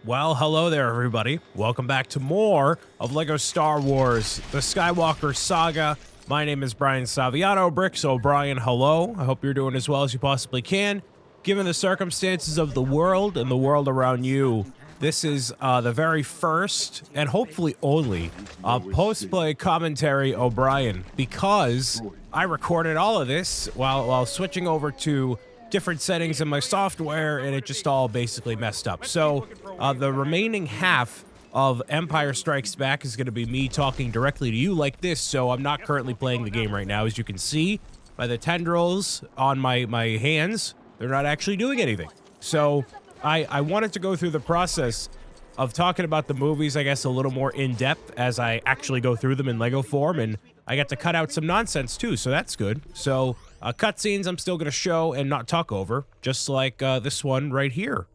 Well, hello there, everybody. Welcome back to more of LEGO Star Wars, the Skywalker Saga. My name is Brian Saviano. Bricks O'Brien, hello. I hope you're doing as well as you possibly can. Given the circumstances of the world and the world around you, this is the very first, and hopefully only, post-play commentary O'Brien, because I recorded all of this while switching over to different settings in my software, and it just all basically messed up. So the remaining half of Empire Strikes Back is going to be me talking directly to you like this. So I'm not currently playing the game right now, as you can see by the tendrils on my hands. They're not actually doing anything. So I wanted to go through the process of talking about the movies, I guess, a little more in depth as I actually go through them in Lego form, and I get to cut out some nonsense too, so that's good. So cutscenes I'm still going to show and not talk over, just like this one right here,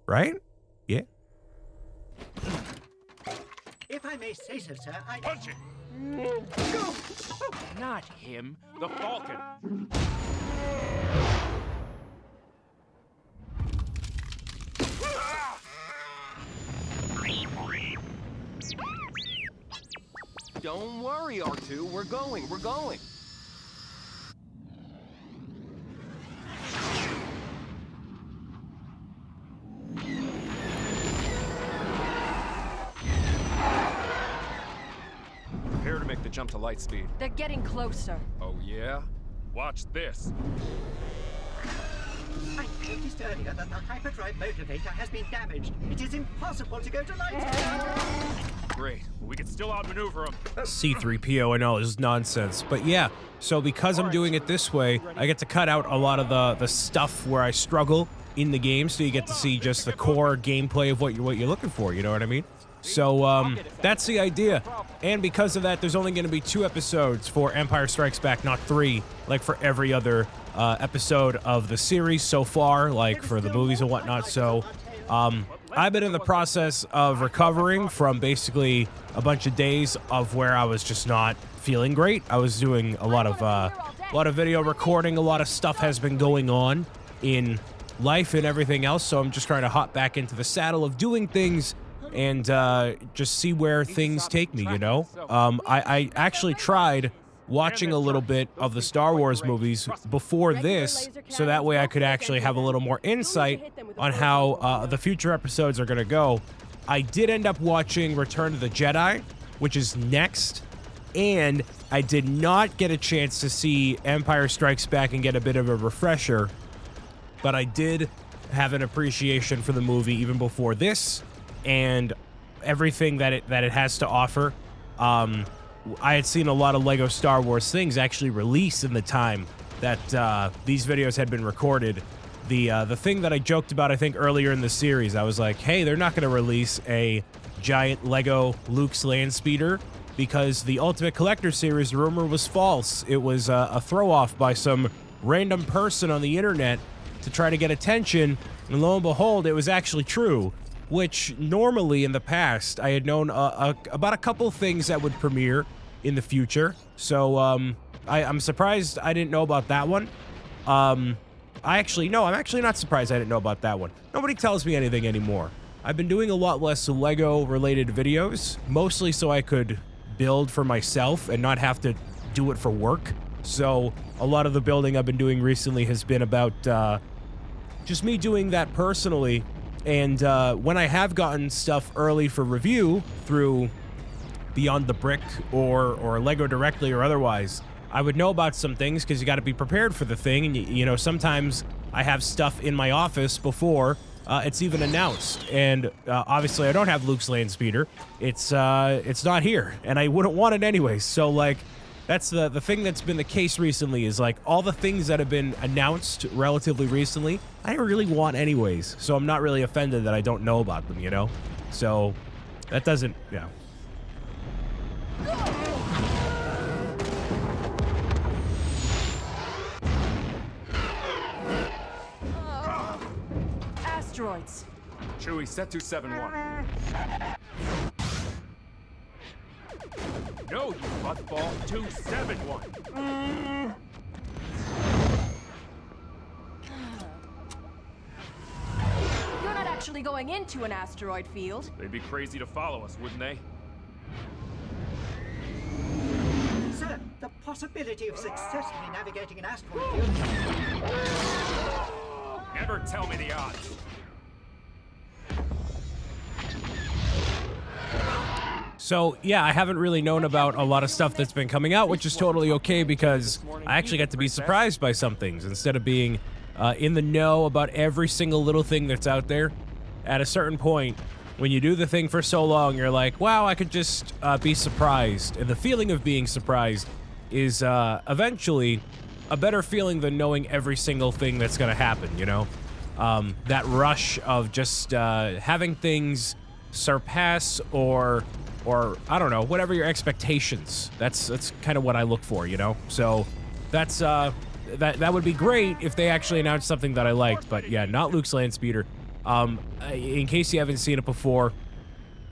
right? Yeah. If I may say so, sir, Punch it! Not him, the Falcon. Don't worry, R2. We're going. Prepare to make the jump to light speed. They're getting closer. Oh, yeah? Watch this. I noticed earlier that the hyperdrive motivator has been damaged. It is impossible to go to light. Great. We can still outmaneuver him. C-3PO, I know, this is nonsense. But yeah, so because I'm doing it this way, I get to cut out a lot of the stuff where I struggle in the game, so you get to see just the core gameplay of what you're looking for, you know what I mean? So, that's the idea. And because of that, there's only going to be 2 episodes for Empire Strikes Back, not 3, like for every other episode of the series so far, like for the movies and whatnot. So, I've been in the process of recovering from basically a bunch of days of where I was just not feeling great. I was doing a lot of video recording, a lot of stuff has been going on in life and everything else, so I'm just trying to hop back into the saddle of doing things and just see where things take me, you know? I actually tried watching a little bit of the Star Wars movies before this, so that way I could actually have a little more insight on how the future episodes are going to go. I did end up watching Return of the Jedi, which is next, and I did not get a chance to see Empire Strikes Back and get a bit of a refresher, but I did have an appreciation for the movie even before this, and everything that it has to offer. I had seen a lot of LEGO Star Wars things actually release in the time that these videos had been recorded. The thing that I joked about, I think, earlier in the series, I was like, hey, they're not going to release a giant LEGO Luke's Landspeeder because the Ultimate Collector series rumor was false. It was a throw-off by some random person on the internet to try to get attention, and lo and behold, it was actually true. Which normally in the past, I had known about a couple things that would premiere in the future. So I'm surprised I didn't know about that one. I'm actually not surprised I didn't know about that one. Nobody tells me anything anymore. I've been doing a lot less Lego related videos, mostly so I could build for myself and not have to do it for work. So a lot of the building I've been doing recently has been about just me doing that personally. And when I have gotten stuff early for review through Beyond the Brick or Lego Directly or otherwise, I would know about some things because you got to be prepared for the thing. And, you know, sometimes I have stuff in my office before it's even announced. And obviously I don't have Luke's Landspeeder. It's not here, and I wouldn't want it anyways. So, like, that's the thing that's been the case recently is, like, all the things that have been announced relatively recently, I don't really want anyways. So I'm not really offended that I don't know about them, you know? So that doesn't, yeah. Asteroids. Chewie, set 271. No, you buttball. 271. You're not actually going into an asteroid field. They'd be crazy to follow us, wouldn't they? Sir, the possibility of successfully navigating an asteroid field. Never tell me the odds. So, yeah, I haven't really known about a lot of stuff that's been coming out, which is totally okay because I actually got to be surprised by some things instead of being in the know about every single little thing that's out there. At a certain point, when you do the thing for so long, you're like, wow, I could just be surprised. And the feeling of being surprised is eventually a better feeling than knowing every single thing that's going to happen, you know? That rush of just having things surpass or I don't know, whatever your expectations. That's kind of what I look for, you know? So that's that would be great if they actually announced something that I liked, but yeah, not Luke's land speeder. In case you haven't seen it before,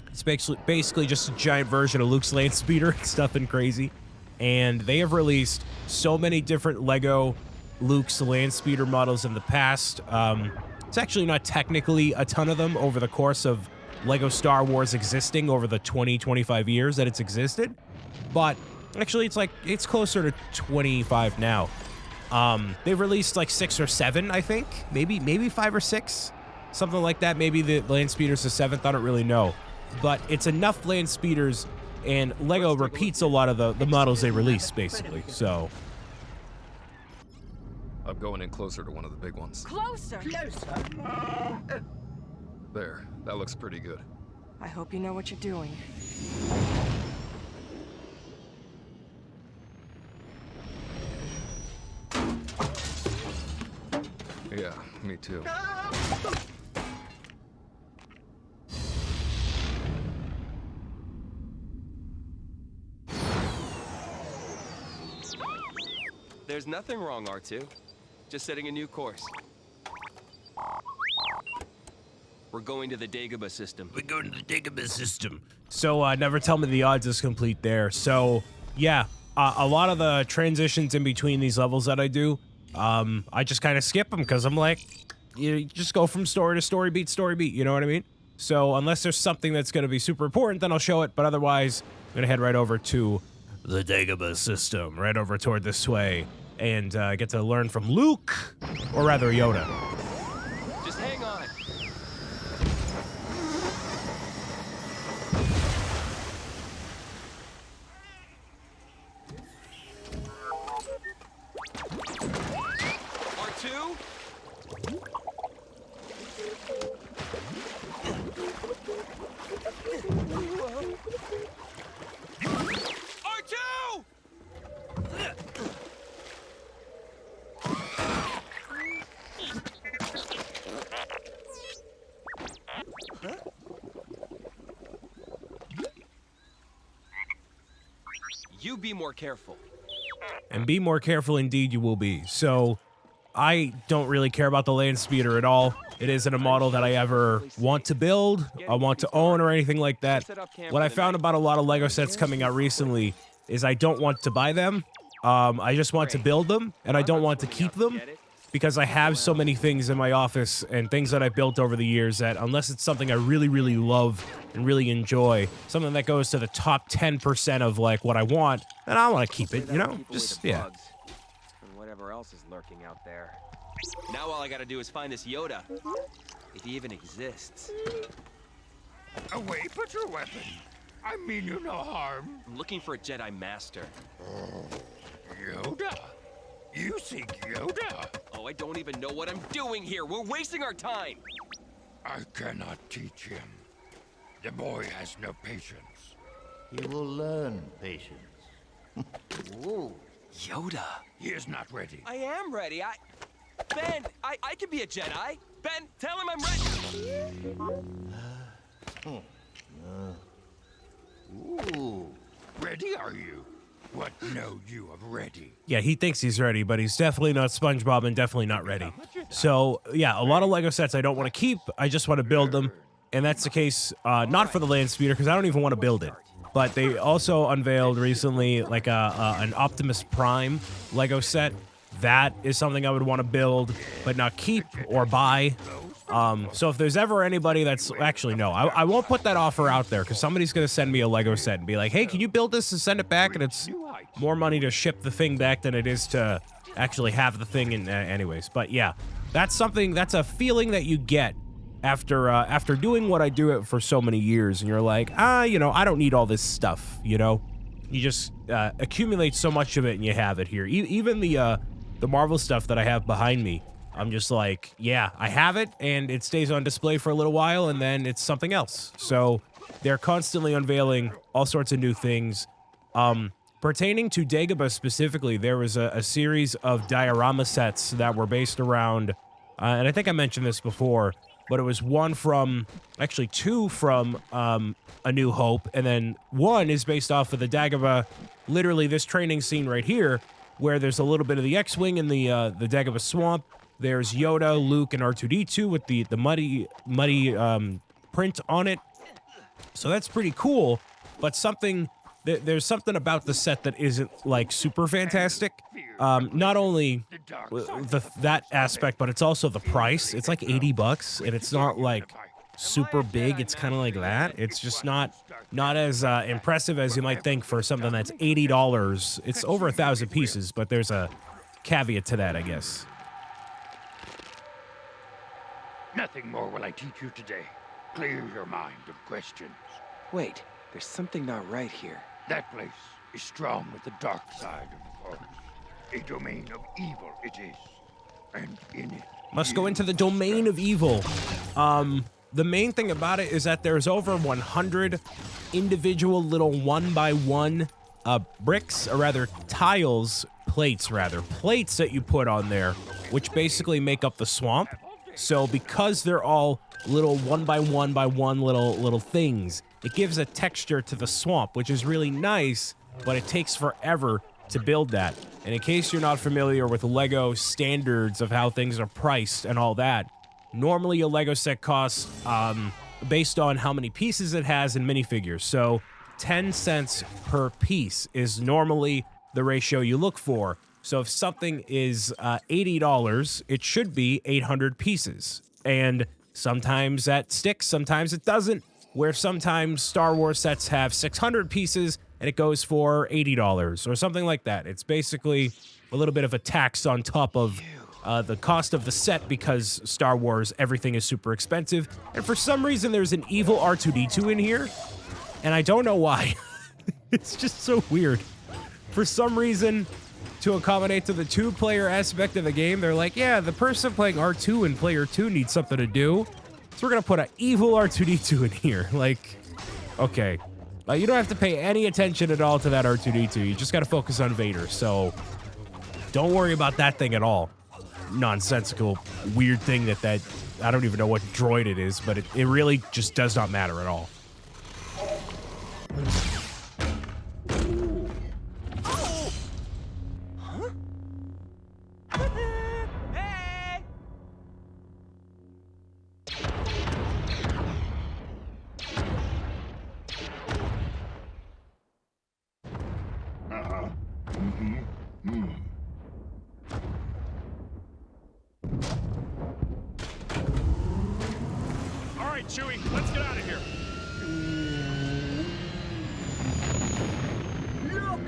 it's basically just a giant version of Luke's land speeder. It's nothing crazy. And they have released so many different Lego Luke's land speeder models in the past. It's actually not technically a ton of them over the course of Lego Star Wars existing over the 20-25 years that it's existed, but actually it's closer to 25 now. They've released like 6 or 7, I think, maybe 5 or 6, something like that. Maybe the land speeder's the 7th, I don't really know, but it's enough land speeders, and Lego repeats a lot of the models they release basically. So I'm going in closer to one of the big ones. Closer! Closer. There, that looks pretty good. I hope you know what you're doing. Yeah, me too. There's nothing wrong, R2. Just setting a new course. We're going to the Dagobah system. We're going to the Dagobah system. So never tell me the odds is complete there. So yeah, a lot of the transitions in between these levels that I do, I just kind of skip them because I'm like, you just go from story to story beat, you know what I mean? So unless there's something that's going to be super important, then I'll show it. But otherwise, I'm going to head right over to the Dagobah system, right over toward this way, and get to learn from Luke, or rather Yoda. Just hang on. R2? R2! You be more careful. And be more careful indeed you will be. So I don't really care about the land speeder at all. It isn't a model that I ever want to build, I want to own, or anything like that. What I found about a lot of Lego sets coming out recently is I don't want to buy them. I just want to build them, and I don't want to keep them because I have so many things in my office and things that I built over the years that unless it's something I really, really love and really enjoy, something that goes to the top 10% of like what I want, then I want to keep it, you know? Just, yeah. And whatever else is lurking out there. Now all I gotta do is find this Yoda. If he even exists. Away, put your weapon. I mean you no harm. I'm looking for a Jedi Master. Yoda? You seek Yoda? Oh, I don't even know what I'm doing here. We're wasting our time. I cannot teach him. The boy has no patience. He will learn patience. Ooh, Yoda. He is not ready. I am ready. Ben, I can be a Jedi. Ben, tell him I'm ready. Ooh. Ready are you? What know you of ready? Yeah, he thinks he's ready, but he's definitely not SpongeBob and definitely not ready. So, yeah, a lot of Lego sets I don't want to keep. I just want to build them. And that's the case, not for the land speeder, because I don't even want to build it. But they also unveiled recently, like, an Optimus Prime Lego set. That is something I would want to build, but not keep or buy. So if there's ever anybody that's actually no, I won't put that offer out there because somebody's gonna send me a Lego set and be like, hey, can you build this and send it back? And it's more money to ship the thing back than it is to actually have the thing in anyways. But yeah, that's something, that's a feeling that you get after doing what I do it for so many years, and you're like, you know, I don't need all this stuff, you know? You just accumulate so much of it and you have it here. Even the Marvel stuff that I have behind me, I'm just like, yeah, I have it, and it stays on display for a little while, and then it's something else. So they're constantly unveiling all sorts of new things. Pertaining to Dagobah specifically, there was a series of diorama sets that were based around, and I think I mentioned this before, but it was one from, actually two from A New Hope, and then one is based off of the Dagobah, literally this training scene right here, where there's a little bit of the X-Wing in the Dagobah swamp. There's Yoda, Luke, and R2-D2 with the muddy print on it. So that's pretty cool, but there's something about the set that isn't, like, super fantastic. Not only that aspect, but it's also the price. It's like 80 bucks, and it's not, like, super big. It's kind of like that. It's just not as impressive as you might think for something that's $80. It's over 1,000 pieces, but there's a caveat to that, I guess. Nothing more will I teach you today. Clear your mind of questions. Wait, there's something not right here. That place is strong with the dark side of the Force. A domain of evil it is. And in it... Must go into the domain of evil. The main thing about it is that there's over 100 individual little 1x1 bricks, or rather plates that you put on there, which basically make up the swamp. So because they're all little 1x1x1 little things, it gives a texture to the swamp, which is really nice, but it takes forever to build that. And in case you're not familiar with Lego standards of how things are priced and all that, normally a Lego set costs based on how many pieces it has in minifigures. So 10 cents per piece is normally the ratio you look for. So if something is $80, it should be 800 pieces. And sometimes that sticks, sometimes it doesn't. Where sometimes Star Wars sets have 600 pieces and it goes for $80 or something like that. It's basically a little bit of a tax on top of the cost of the set because Star Wars, everything is super expensive. And for some reason, there's an evil R2-D2 in here, and I don't know why. It's just so weird. For some reason, to accommodate to the two-player aspect of the game, they're like, yeah, the person playing R2 and player 2 needs something to do, so we're gonna put an evil R2-D2 in here. Like, okay. You don't have to pay any attention at all to that R2-D2. You just gotta focus on Vader, so don't worry about that thing at all. Nonsensical, weird thing that I don't even know what droid it is, but it really just does not matter at all. Chewie, let's get out of here. Look!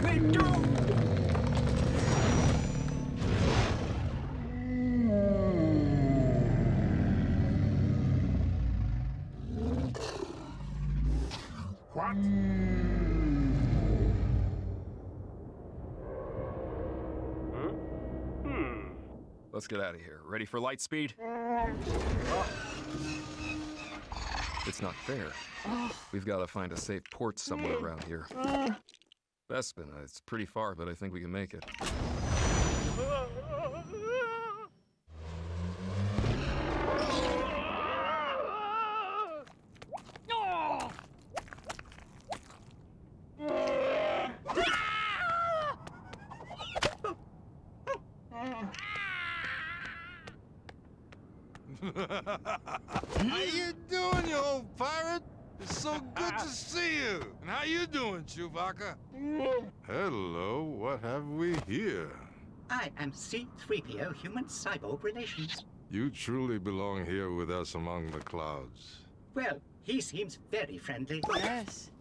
They do! What? Let's get out of here. Ready for light speed? It's not fair. We've got to find a safe port somewhere around here. Bespin, it's pretty far, but I think we can make it. How you doing, you old pirate? It's so good to see you. And how you doing, Chewbacca? Hello, what have we here? I am C-3PO Human Cyborg Relations. You truly belong here with us among the clouds. Well, he seems very friendly. Yes.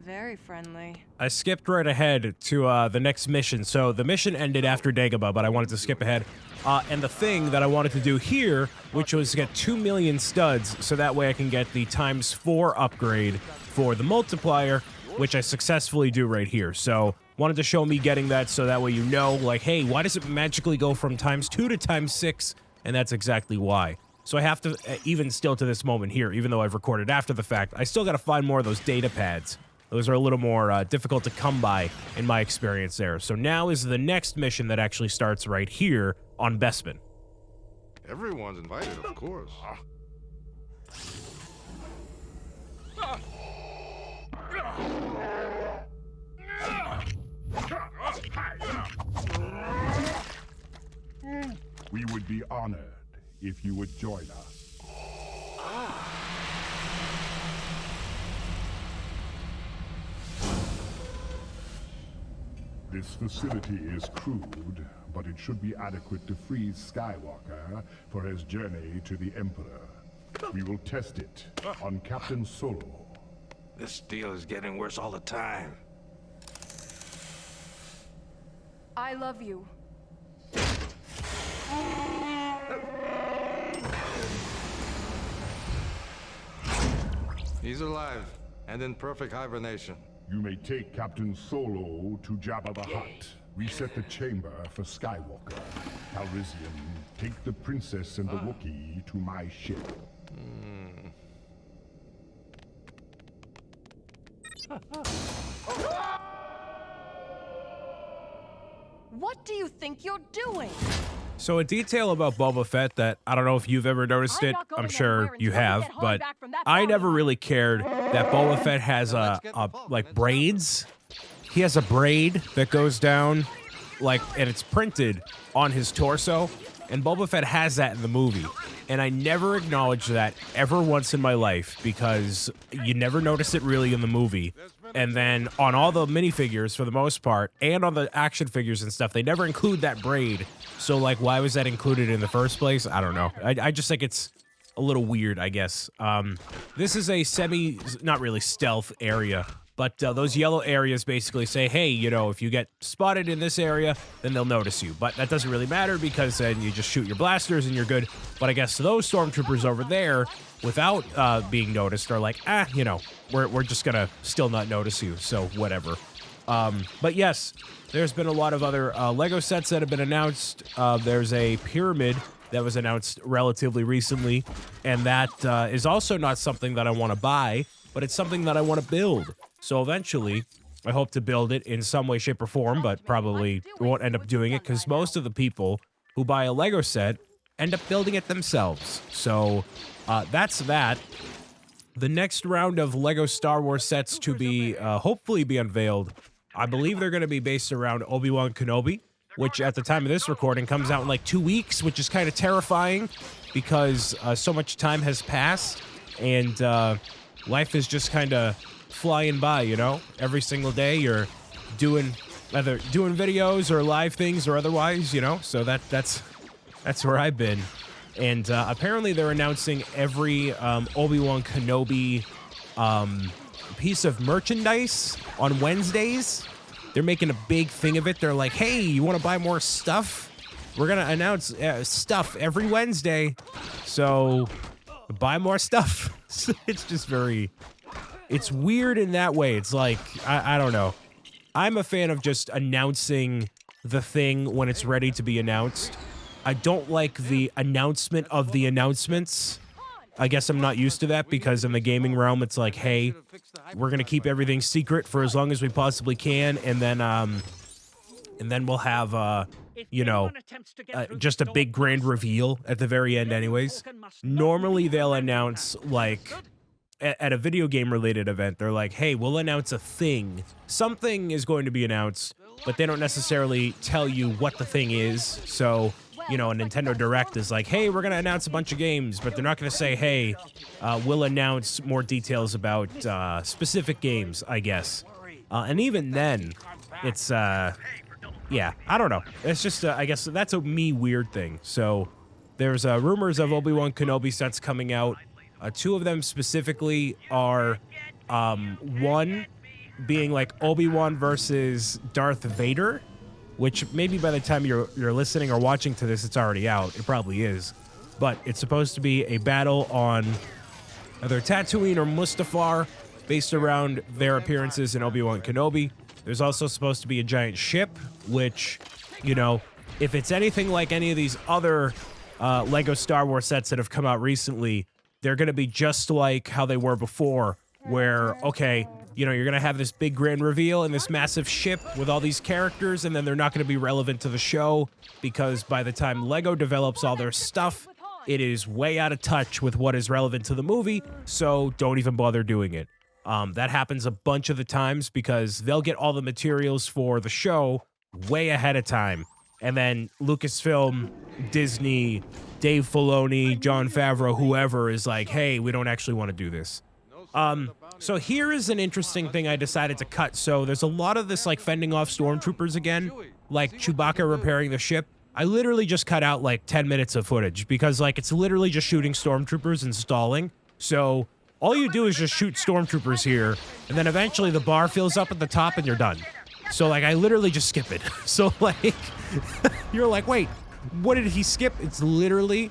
Very friendly. I skipped right ahead to the next mission. So the mission ended after Dagobah, but I wanted to skip ahead. And the thing that I wanted to do here, which was get 2 million studs, so that way I can get the ×4 upgrade for the multiplier, which I successfully do right here. So wanted to show me getting that so that way you know, like, hey, why does it magically go from ×2 to ×6? And that's exactly why. So I have to, even still to this moment here, even though I've recorded after the fact, I still got to find more of those data pads. Those are a little more difficult to come by in my experience there. So now is the next mission that actually starts right here on Bespin. Everyone's invited, of course. We would be honored if you would join us. This facility is crude, but it should be adequate to freeze Skywalker for his journey to the Emperor. We will test it on Captain Solo. This deal is getting worse all the time. I love you. He's alive and in perfect hibernation. You may take Captain Solo to Jabba the Hutt. Reset the chamber for Skywalker. Calrissian, take the princess and the Wookiee to my ship. What do you think you're doing? So a detail about Boba Fett that I don't know if you've ever noticed it. I'm sure you have, but I never really cared that Boba Fett has like braids. He has a braid that goes down, like, and it's printed on his torso. And Boba Fett has that in the movie. And I never acknowledged that ever once in my life because you never notice it really in the movie. And then on all the minifigures, for the most part, and on the action figures and stuff, they never include that braid. So, like, why was that included in the first place? I don't know. I just think it's a little weird, I guess. This is a not really stealth area. But those yellow areas basically say, hey, you know, if you get spotted in this area, then they'll notice you. But that doesn't really matter because then you just shoot your blasters and you're good. But I guess those stormtroopers over there, without being noticed, are like, you know, we're just going to still not notice you. So whatever. But yes, there's been a lot of other Lego sets that have been announced. There's a pyramid that was announced relatively recently. And that is also not something that I want to buy, but it's something that I want to build. So eventually, I hope to build it in some way, shape, or form, but probably won't end up doing it because most of the people who buy a Lego set end up building it themselves. So that's that. The next round of Lego Star Wars sets to be hopefully be unveiled, I believe they're going to be based around Obi-Wan Kenobi, which at the time of this recording comes out in like 2 weeks, which is kind of terrifying because so much time has passed and life is just kind of flying by, you know? Every single day you're either doing videos or live things or otherwise, you know? So that's where I've been. And apparently they're announcing every Obi-Wan Kenobi piece of merchandise on Wednesdays. They're making a big thing of it. They're like, hey, you want to buy more stuff? We're going to announce stuff every Wednesday. So buy more stuff. It's just it's weird in that way. It's like, I don't know. I'm a fan of just announcing the thing when it's ready to be announced. I don't like the announcement of the announcements. I guess I'm not used to that because in the gaming realm, it's like, hey, we're going to keep everything secret for as long as we possibly can. And then we'll have, you know, just a big grand reveal at the very end anyways. Normally they'll announce like at a video game related event, they're like, hey, we'll announce a thing. Something is going to be announced, but they don't necessarily tell you what the thing is. So, you know, a Nintendo Direct is like, hey, we're going to announce a bunch of games, but they're not going to say, hey, we'll announce more details about specific games, I guess. And even then, it's, yeah, I don't know. It's just, I guess that's a me weird thing. So there's rumors of Obi-Wan Kenobi sets coming out. Two of them specifically are one being like Obi-Wan versus Darth Vader, which maybe by the time you're listening or watching to this, it's already out. It probably is. But it's supposed to be a battle on either Tatooine or Mustafar based around their appearances in Obi-Wan Kenobi. There's also supposed to be a giant ship, which, you know, if it's anything like any of these other Lego Star Wars sets that have come out recently, they're going to be just like how they were before, where, okay, you know, you're going to have this big grand reveal and this massive ship with all these characters, and then they're not going to be relevant to the show because by the time Lego develops all their stuff, it is way out of touch with what is relevant to the movie, so don't even bother doing it. That happens a bunch of the times because they'll get all the materials for the show way ahead of time. And then Lucasfilm, Disney, Dave Filoni, Jon Favreau, whoever is like, hey, we don't actually want to do this. So here is an interesting thing I decided to cut. So there's a lot of this like fending off stormtroopers again, like Chewbacca repairing the ship. I literally just cut out like 10 minutes of footage because like it's literally just shooting stormtroopers and stalling. So all you do is just shoot stormtroopers here, and then eventually the bar fills up at the top and you're done. So like I literally just skip it. So like you're like, wait, what did he skip? It's literally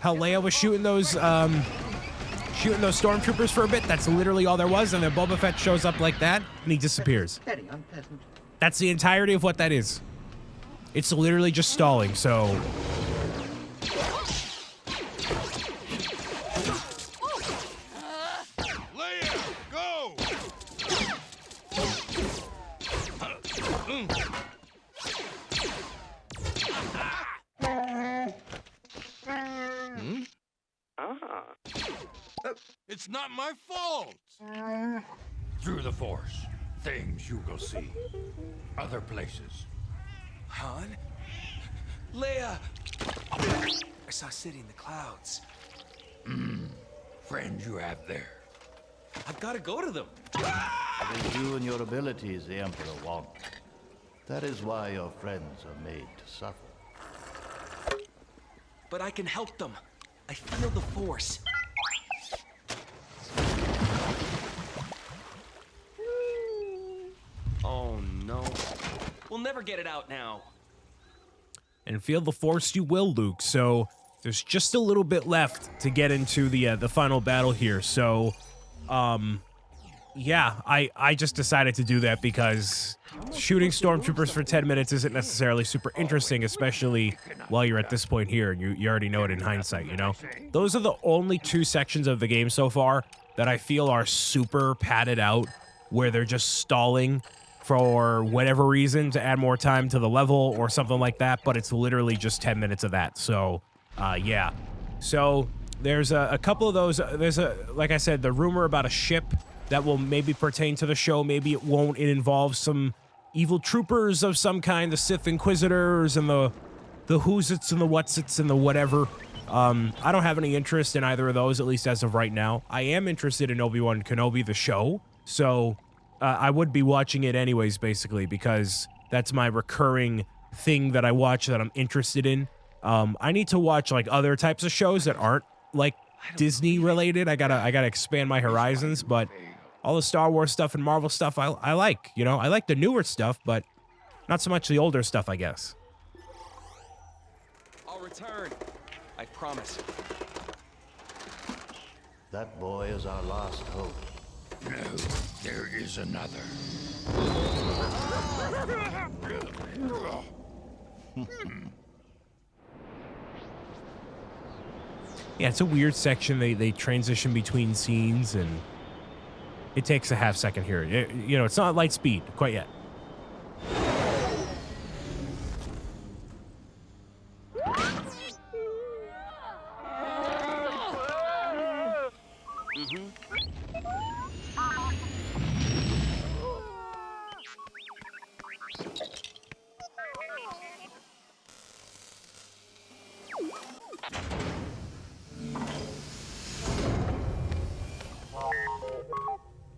how Leia was shooting those stormtroopers for a bit. That's literally all there was, and then Boba Fett shows up like that and he disappears. Very unpleasant. That's the entirety of what that is. It's literally just stalling, so It's not my fault. Through the Force, things you will see. Other places. Han? Leia! I saw a city in the clouds. Friends you have there. I've got to go to them. It is you and your abilities the Emperor wants. That is why your friends are made to suffer. But I can help them. I feel the Force. Oh no. We'll never get it out now. And feel the Force you will, Luke. So there's just a little bit left to get into the final battle here. So, yeah, I just decided to do that because shooting stormtroopers for 10 minutes isn't necessarily super interesting, especially while you're at this point here and you already know it in hindsight, you know? Those are the only two sections of the game so far that I feel are super padded out, where they're just stalling for whatever reason to add more time to the level or something like that, but it's literally just 10 minutes of that. So, yeah. So there's a couple of those. There's like I said, the rumor about a ship that will maybe pertain to the show. Maybe it won't. It involves some evil troopers of some kind, the Sith Inquisitors and the who's-its and the what's-its and the whatever. I don't have any interest in either of those, at least as of right now. I am interested in Obi-Wan Kenobi, the show, so I would be watching it anyways, basically, because that's my recurring thing that I watch that I'm interested in. I need to watch like other types of shows that aren't like Disney related. I gotta expand my horizons, but all the Star Wars stuff and Marvel stuff I like, you know. I like the newer stuff, but not so much the older stuff, I guess. I'll return. I promise. That boy is our last hope. No, there is another. Yeah, it's a weird section. They transition between scenes, and it takes a half second here. You know, it's not light speed quite yet.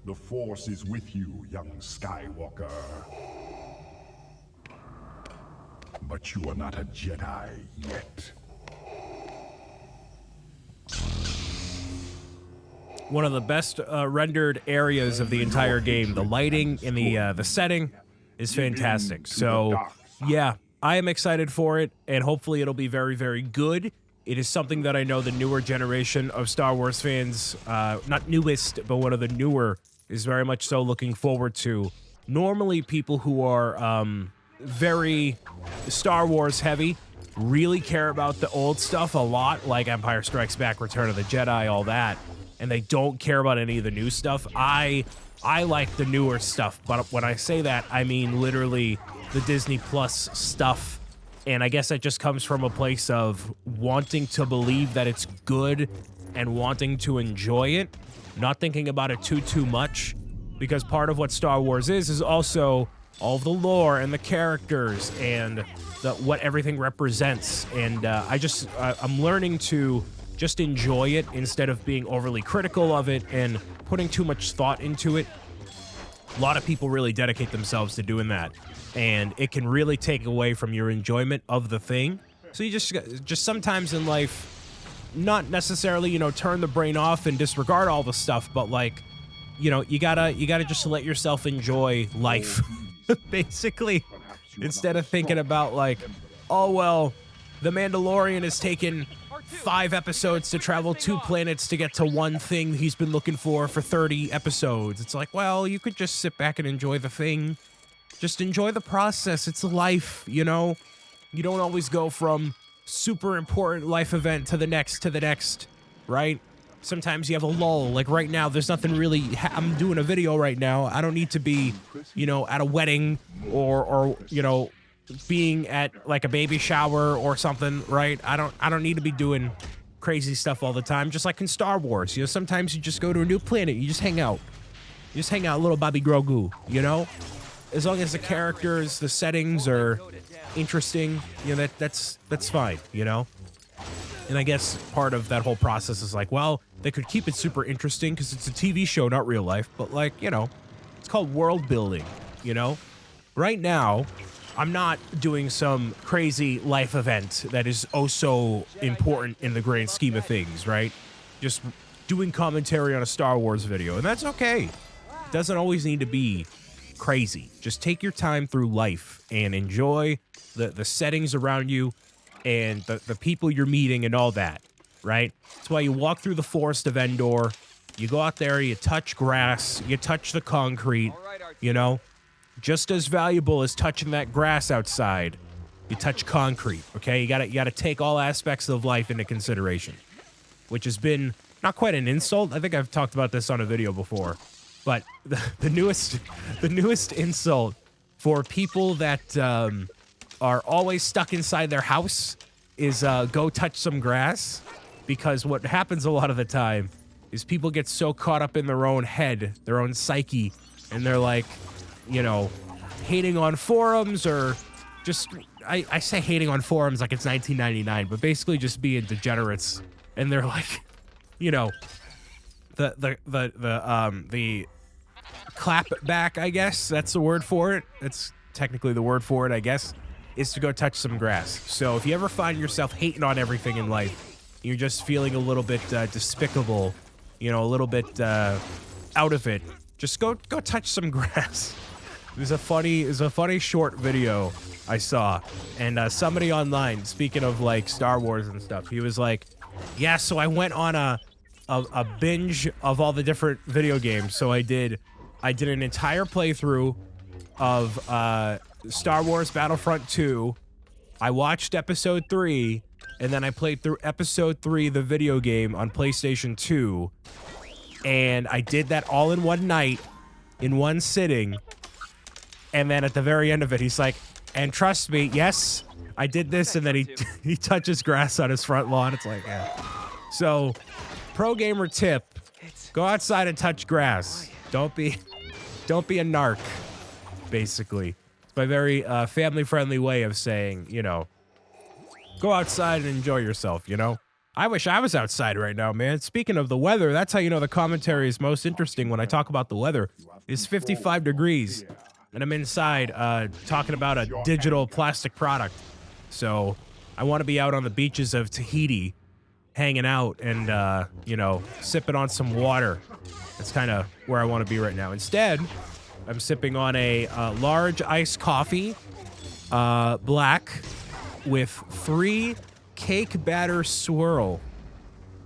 The Force is with you, young Skywalker. But you are not a Jedi yet. one of the best rendered areas of the entire game. The lighting and the setting is fantastic. So, yeah, I am excited for it, and hopefully it'll be very, very good. It is something that I know the newer generation of Star Wars fans, not newest, but one of the newer, is very much so looking forward to. Normally, people who are very Star Wars heavy really care about the old stuff a lot, like Empire Strikes Back, Return of the Jedi, all that, and they don't care about any of the new stuff. I like the newer stuff, but when I say that, I mean literally the Disney Plus stuff. And I guess that just comes from a place of wanting to believe that it's good and wanting to enjoy it, not thinking about it too much, because part of what Star Wars is also all the lore and the characters and what everything represents. And I'm learning to just enjoy it instead of being overly critical of it and putting too much thought into it. A lot of people really dedicate themselves to doing that, and it can really take away from your enjoyment of the thing. So you just sometimes in life, not necessarily, you know, turn the brain off and disregard all the stuff, but like, you know, you gotta just let yourself enjoy life, basically, instead of thinking about like, oh, well, The Mandalorian has taken 5 episodes to travel 2 planets to get to one thing he's been looking for 30 episodes. It's like, well, you could just sit back and enjoy the thing. Just enjoy the process. It's life, you know? You don't always go from super important life event to the next, right? Sometimes you have a lull. Like right now, there's nothing really... I'm doing a video right now. I don't need to be, you know, at a wedding or you know, being at like a baby shower or something, right? I don't need to be doing crazy stuff all the time. Just like in Star Wars, you know, sometimes you just go to a new planet, you just hang out. You just hang out, little Bobby Grogu, you know? As long as the characters, the settings are interesting, you know, that's fine, you know? And I guess part of that whole process is like, well, they could keep it super interesting because it's a TV show, not real life, but like, you know, it's called world building, you know? Right now, I'm not doing some crazy life event that is oh so important in the grand scheme of things, right? Just doing commentary on a Star Wars video, and that's okay. It doesn't always need to be crazy. Just take your time through life and enjoy the settings around you and the people you're meeting and all that, right? That's why you walk through the forest of Endor, you go out there, you touch grass, you touch the concrete, you know? Just as valuable as touching that grass outside, you touch concrete, okay? You gotta take all aspects of life into consideration, which has been not quite an insult. I think I've talked about this on a video before, but the newest insult for people that are always stuck inside their house is go touch some grass, because what happens a lot of the time is people get so caught up in their own head, their own psyche, and they're like, you know, hating on forums or just, I say hating on forums like it's 1999, but basically just being degenerates. And they're like, you know, the clap back, I guess that's the word for it. That's technically the word for it, I guess, is to go touch some grass. So if you ever find yourself hating on everything in life, you're just feeling a little bit despicable, you know, a little bit out of it, just go touch some grass. There's a funny short video I saw, and somebody online, speaking of like Star Wars and stuff, he was like, yeah, so I went on a binge of all the different video games. So I did an entire playthrough of Star Wars Battlefront 2. I watched episode 3, and then I played through episode 3, the video game, on PlayStation 2. And I did that all in one night, in one sitting. And then at the very end of it, he's like, and trust me, yes, I did this. And then he touches grass on his front lawn. It's like, yeah. So, pro gamer tip, go outside and touch grass. Don't be a narc, basically. It's my very family-friendly way of saying, you know, go outside and enjoy yourself, you know? I wish I was outside right now, man. Speaking of the weather, that's how you know the commentary is most interesting when I talk about the weather. It's 55 degrees. And I'm inside talking about a digital plastic product. So I want to be out on the beaches of Tahiti hanging out and, you know, sipping on some water. That's kind of where I want to be right now. Instead, I'm sipping on a large iced coffee, black, with 3 cake batter swirl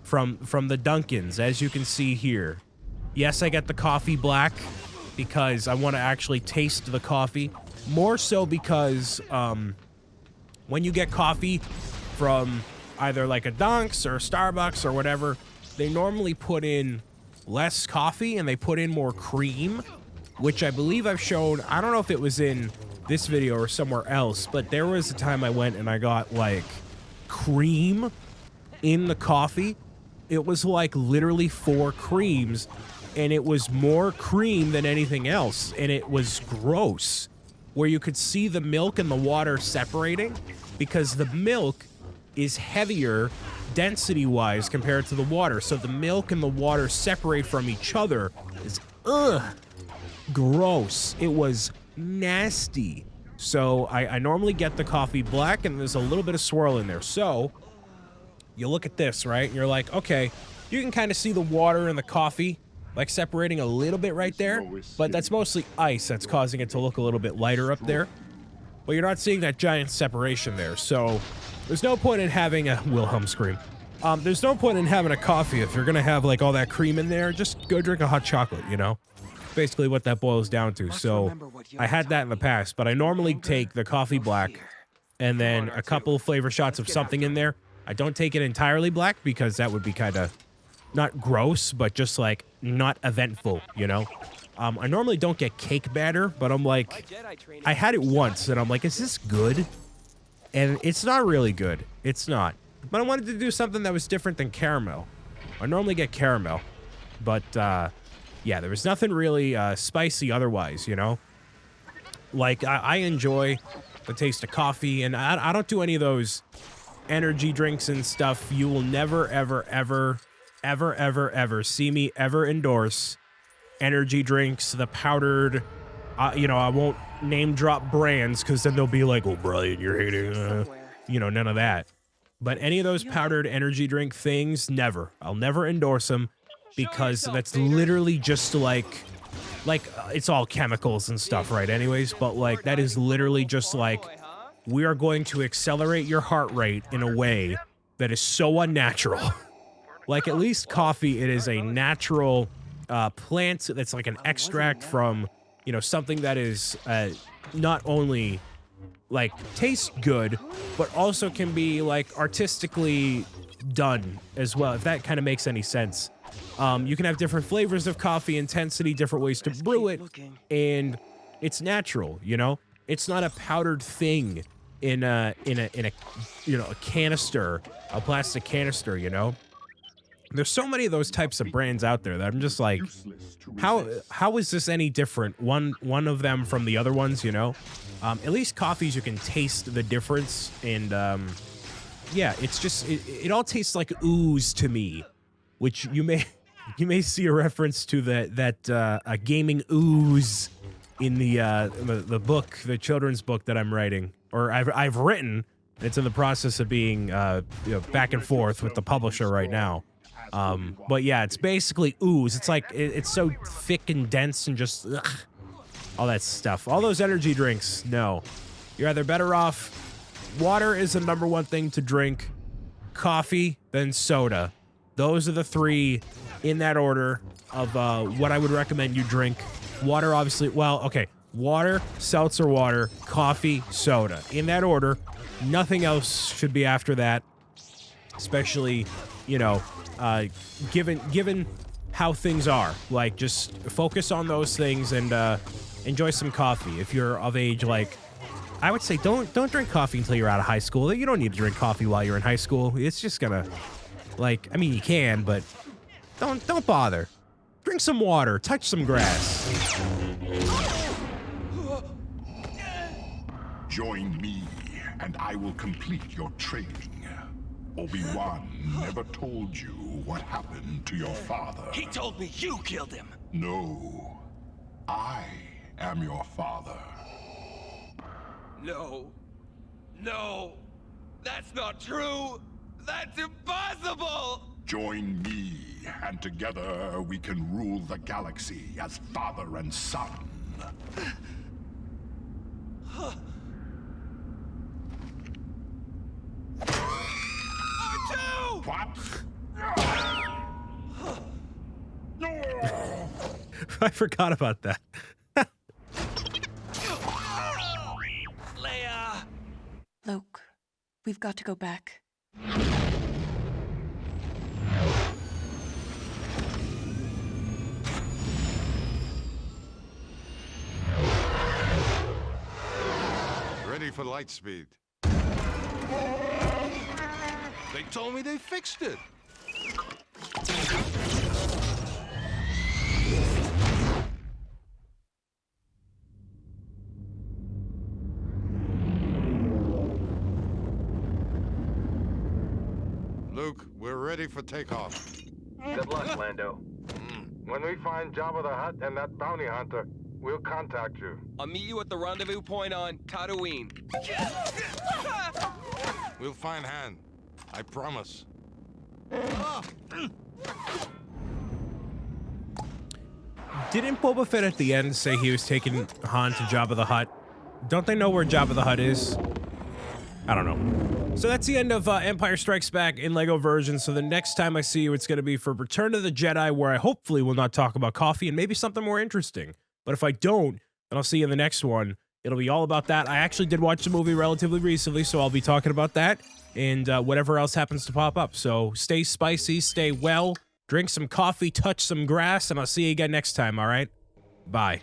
from the Dunkins, as you can see here. Yes, I get the coffee black because I want to actually taste the coffee. More so because when you get coffee from either like a Dunks or a Starbucks or whatever, they normally put in less coffee and they put in more cream, which I believe I've shown. I don't know if it was in this video or somewhere else, but there was a time I went and I got like cream in the coffee. It was like literally 4 creams, and it was more cream than anything else, and it was gross, where you could see the milk and the water separating because the milk is heavier density-wise compared to the water. So the milk and the water separate from each other. It's gross. It was nasty. So I normally get the coffee black, and there's a little bit of swirl in there. So you look at this, right? And you're like, okay, you can kind of see the water and the coffee like separating a little bit right there, but that's mostly ice that's causing it to look a little bit lighter up there. But you're not seeing that giant separation there. So there's no point in having a Wilhelm scream. There's no point in having a coffee if you're gonna have like all that cream in there. Just go drink a hot chocolate, you know? Basically what that boils down to. So I had that in the past, but I normally take the coffee black and then a couple flavor shots of something in there. I don't take it entirely black because that would be kind of not gross, but just like not eventful, you know? I normally don't get cake batter, but I'm like, I had it once and I'm like, is this good? And it's not really good. It's not. But I wanted to do something that was different than caramel. I normally get caramel, but yeah, there was nothing really spicy otherwise, you know? Like, I enjoy the taste of coffee, and I don't do any of those energy drinks and stuff. You will never, ever, ever, ever, ever, ever see me ever endorse energy drinks, the powdered, you know, I won't name drop brands because then they'll be like, oh, Brian, you're hating, you know, none of that. But any of those powdered energy drink things, never. I'll never endorse them because that's literally just like it's all chemicals and stuff, right? Anyways, but like that is literally just like, we are going to accelerate your heart rate in a way that is so unnatural. Like at least coffee, it is a natural plant that's like an extract from, you know, something that is not only like tastes good, but also can be like artistically done as well, if that kind of makes any sense. You can have different flavors of coffee, intensity, different ways to brew it, and it's natural, you know? It's not a powdered thing in a you know, a canister, a plastic canister, you know? There's so many of those types of brands out there that I'm just like, how is this any different? One of them from the other ones, you know? At least coffees, you can taste the difference, and yeah, it's just it all tastes like ooze to me, which you may see a reference to that gaming ooze in the book, the children's book that I'm writing, or I've written. It's in the process of being you know, back and forth with the publisher right now. But yeah, it's basically ooze. It's like it's so thick and dense and just ugh, all that stuff. All those energy drinks, no. You're either better off. Water is the #1 thing to drink. Coffee, then soda. Those are the 3 in that order of what I would recommend you drink. Water, obviously. Well, okay. Water, seltzer water, coffee, soda. In that order. Nothing else should be after that. Especially, you know, given how things are. Like, just focus on those things and enjoy some coffee. If you're of age, like, I would say don't drink coffee until you're out of high school. You don't need to drink coffee while you're in high school. It's just gonna, like, I mean, you can, but don't bother. Drink some water, touch some grass. Join me, and I will complete your training. Obi-Wan never told you what happened to your father. He told me you killed him. No, I am your father. No, that's not true. That's impossible! Join me, and together we can rule the galaxy as father and son. R2! What? I forgot about that. Leia! Luke, we've got to go back. Ready for light speed. They told me they fixed it. Luke, we're ready for takeoff. Good luck, Lando. When we find Jabba the Hutt and that bounty hunter, we'll contact you. I'll meet you at the rendezvous point on Tatooine. We'll find Han. I promise. Didn't Boba Fett at the end say he was taking Han to Jabba the Hutt? Don't they know where Jabba the Hutt is? I don't know. So that's the end of Empire Strikes Back in LEGO version. So the next time I see you, it's going to be for Return of the Jedi, where I hopefully will not talk about coffee and maybe something more interesting. But if I don't, then I'll see you in the next one. It'll be all about that. I actually did watch the movie relatively recently, so I'll be talking about that and whatever else happens to pop up. So stay spicy, stay well, drink some coffee, touch some grass, and I'll see you again next time, all right? Bye.